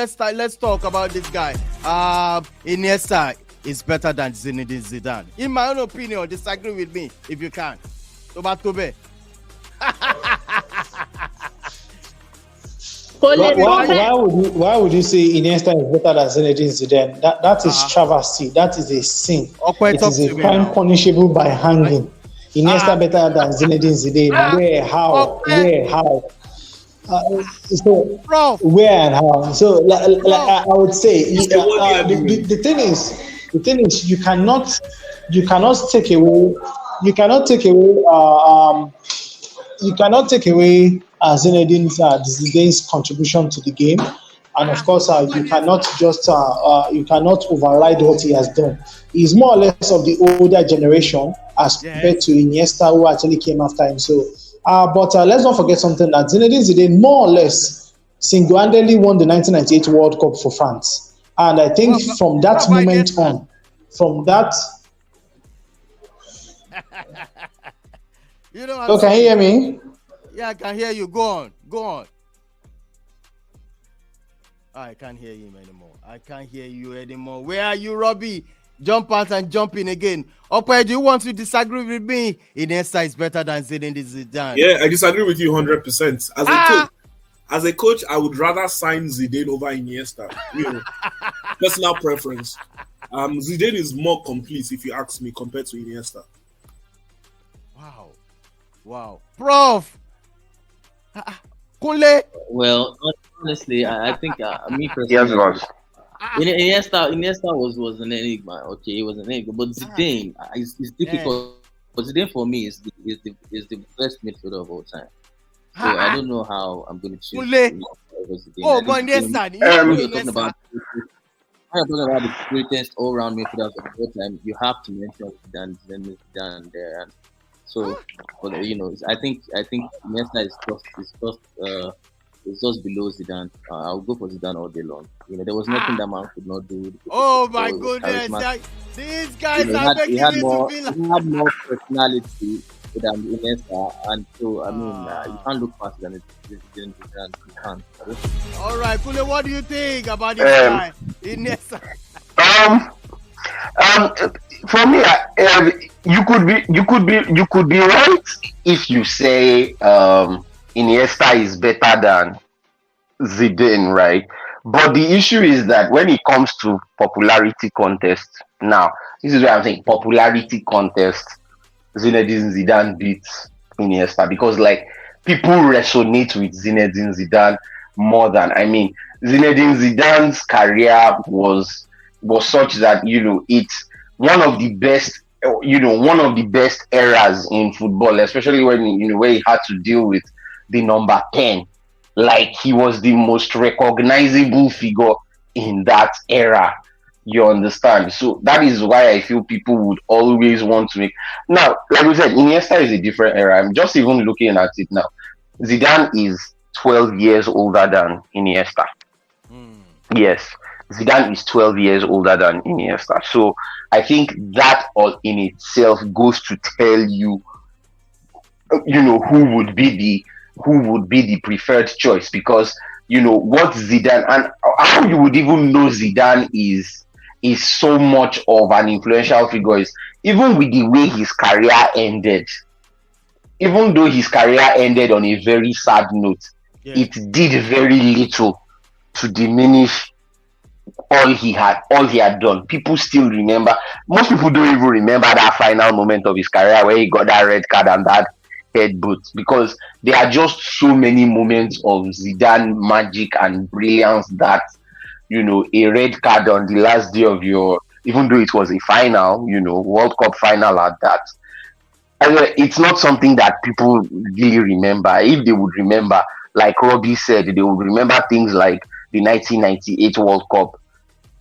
let's talk about this guy. Iniesta is better than Zinedine Zidane. In my own opinion, disagree with me if you can. Tobe. Why would you say Iniesta is better than Zinedine Zidane? That is travesty. That is a sin. It is a crime punishable by hanging. Iniesta better than Zinedine Zidane. Where? How? So where and how? So I would say the thing is you cannot take away Zidane's contribution to the game, and of course you cannot override what he has done. He's more or less of the older generation as compared to Iniesta, who actually came after him. So, but let's not forget something, that Zinedine Zidane more or less single-handedly won the 1998 World Cup for France, and I think from that moment on, you know. So can you hear me? Yeah, I can hear you. Go on. I can't hear him anymore. Where are you, Robbie? Jump out and jump in again. Okay, do you want to disagree with me? Iniesta is better than Zinedine Zidane. Yeah, I disagree with you 100%. As a coach, I would rather sign Zidane over Iniesta. Personal preference. Zidane is more complete, if you ask me, compared to Iniesta. Wow. Prof! Kunle? Well, honestly, I think me personally, Iniesta was an enigma. Okay, it was an enigma, but Zidane is difficult. But Zidane for me is the best midfielder of all time. So I don't know how I'm going to choose. Oh, but Iniesta. I'm talking about the greatest all-round midfielders of all time. You have to mention Zidane there. And so, but I think Iniesta is just below Zidane. I'll go for Zidane all day long. There was nothing that man could not do. Oh my goodness! These guys are making me to feel like... He had more personality than Iniesta, and so you can't look past than Zidane. You can't. All right, Kule, what do you think about this guy, Iniesta? For me, you could be right if you say Iniesta is better than Zidane, right? But the issue is that when it comes to popularity contest, now this is where I'm saying popularity contest, Zinedine Zidane beats Iniesta, because people resonate with Zinedine Zidane more than, Zinedine Zidane's career was such that it's one of the best eras in football, especially when where he had to deal with the number 10. He was the most recognizable figure in that era. You understand? So that is why I feel people would always want to make. Now, like we said, Iniesta is a different era. I'm just even looking at it now. Zidane is 12 years older than Iniesta. Yes, Zidane is 12 years older than Iniesta. So I think that all in itself goes to tell you, who would be the preferred choice, because what Zidane, and how you would even know Zidane is so much of an influential figure is even with the way his career ended. Even though his career ended on a very sad note, it did very little to diminish all he had done. People still remember. Most people don't even remember that final moment of his career where he got that red card and that headbutt, because there are just so many moments of Zidane magic and brilliance that a red card on the last day of your, even though it was a final, World Cup final at that, it's not something that people really remember. If they would remember, like Robbie said, they would remember things like the 1998 World Cup,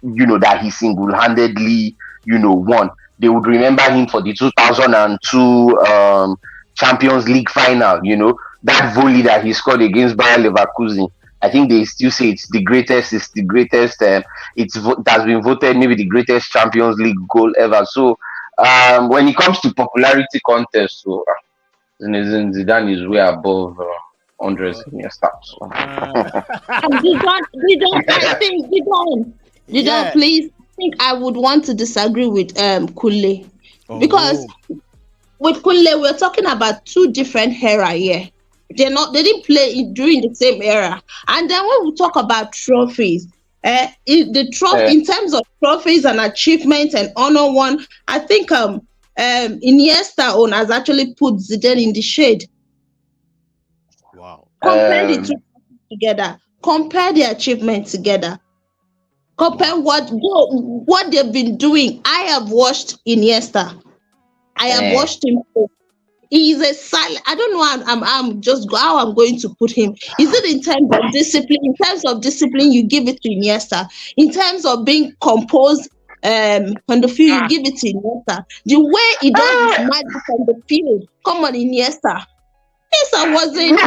that he single-handedly, won. They would remember him for the 2002 Champions League final, that volley that he scored against Bayer Leverkusen. I think they still say it's the greatest. It has been voted maybe the greatest Champions League goal ever. So when it comes to popularity contest, so Zidane is way above Andres Iniesta. So. Zidane, please. I think I would want to disagree with Kule because with Kule we're talking about two different era here. They didn't play during the same era. And then when we talk about trophies, in terms of trophies and achievements and honor one, I think Iniesta has actually put Zidane in the shade. Wow. Compare the two together. Compare the achievements together. Compare what they've been doing. I have watched Iniesta. I have watched him play. He is a silent. I don't know. I'm just how I'm going to put him. Is it in terms of discipline? In terms of discipline, you give it to Iniesta. In terms of being composed on the field, you give it to Iniesta. The way he does his magic on the field, come on, Iniesta. Iniesta wasn't.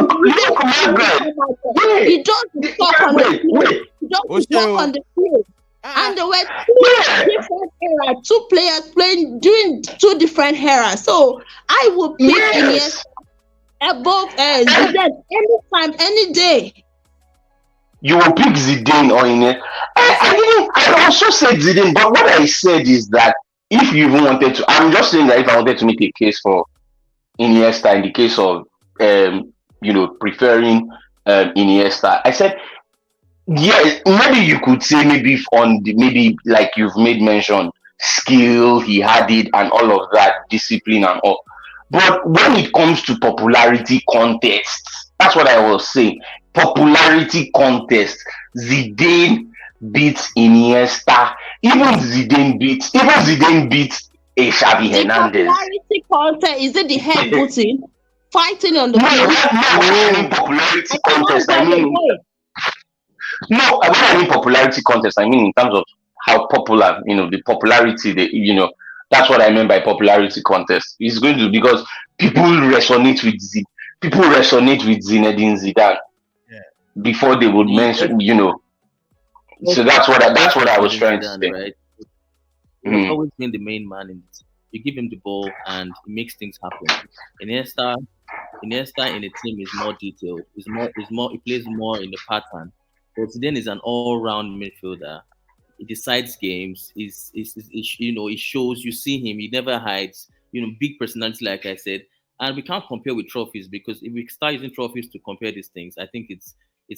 He does talk on the field. He does talk on the field. And there were two different eras, two players playing doing two different eras. So I would pick Iniesta above Zidane anytime, any day. You will pick Zidane or Iniesta. I also said Zidane, but what I said is that if you even wanted to, I'm just saying that if I wanted to make a case for Iniesta in the case of preferring Iniesta, I said. Yeah, maybe you could say maybe like you've made mention, skill, he had it and all of that, discipline and all. But when it comes to popularity contests, that's what I was saying. Popularity contest, Zidane beats Iniesta. Even Zidane beats a Xavi Hernandez. Popularity contest, is it the head butting? Fighting on the field? No, popularity contest. No, when I mean popularity contest, I mean in terms of how popular, the popularity, that's what I mean by popularity contest. It's going to, because people resonate with Zinedine Zidane before they would mention, So that's what I was trying to say. Right? He's always been the main man in it. You give him the ball and he makes things happen. Iniesta in a team is more detailed. He plays more in the pattern. But Zidane is an all-round midfielder. He decides games. He shows. You see him. He never hides. Big personality, like I said. And we can't compare with trophies, because if we start using trophies to compare these things, I think it's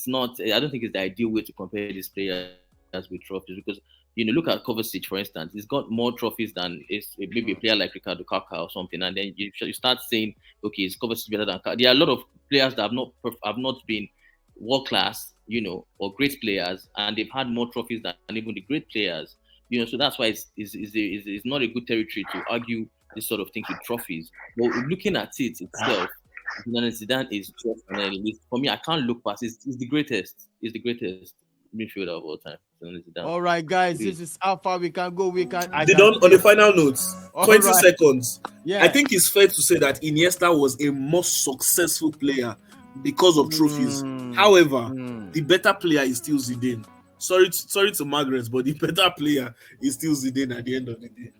not. I don't think it's the ideal way to compare these players with trophies, because look at Kovacic, for instance. He's got more trophies than maybe a player like Ricardo Kaká or something. And then you start saying, okay, is Kovacic better than Kaká? There are a lot of players that have not been world class, or great players, and they've had more trophies than even the great players, so that's why it's not a good territory to argue this sort of thing with trophies. But looking at it itself, Zidane is just for me. I can't look past. He's the greatest. He's the greatest midfielder of all time. All right, guys, this is how far we can go. On the final notes, 20 seconds. Yeah, I think it's fair to say that Iniesta was a more successful player because of trophies. However, the better player is still Zidane. Sorry to Margaret, but the better player is still Zidane at the end of the day.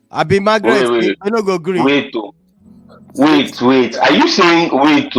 I be Margaret. I don't go agree. Wait. Are you saying wait?